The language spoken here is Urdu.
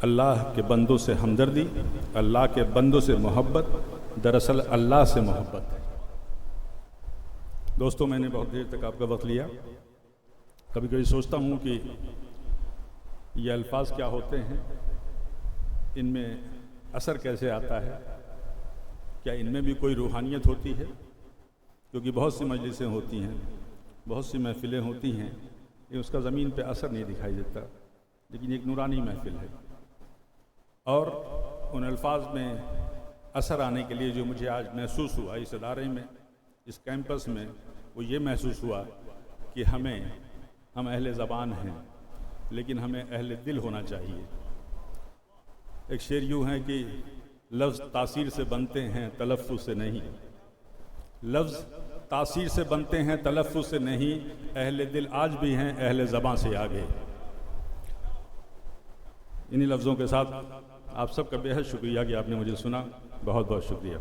اللہ کے بندوں سے ہمدردی، اللہ کے بندوں سے محبت، دراصل اللہ سے محبت ہے۔ دوستوں، میں نے بہت دیر تک آپ کا وقت لیا۔ کبھی کبھی سوچتا ہوں کہ یہ الفاظ کیا ہوتے ہیں، ان میں اثر کیسے آتا ہے، کیا ان میں بھی کوئی روحانیت ہوتی ہے؟ کیونکہ بہت سی مجلسیں ہوتی ہیں، بہت سی محفلیں ہوتی ہیں، یہ اس کا زمین پہ اثر نہیں دکھائی دیتا، لیکن ایک نورانی محفل ہے۔ اور ان الفاظ میں اثر آنے کے لیے جو مجھے آج محسوس ہوا اس ادارے میں، اس کیمپس میں، وہ یہ محسوس ہوا کہ ہم اہل زبان ہیں، لیکن ہمیں اہل دل ہونا چاہیے۔ ایک شعر یوں ہے کہ لفظ تاثیر سے بنتے ہیں تلفظ سے نہیں، لفظ تاثیر سے بنتے ہیں تلفظ سے نہیں، اہل دل آج بھی ہیں اہل زبان سے آگے۔ انہی لفظوں کے ساتھ آپ سب کا بے حد شکریہ کہ آپ نے مجھے سنا۔ بہت بہت شکریہ۔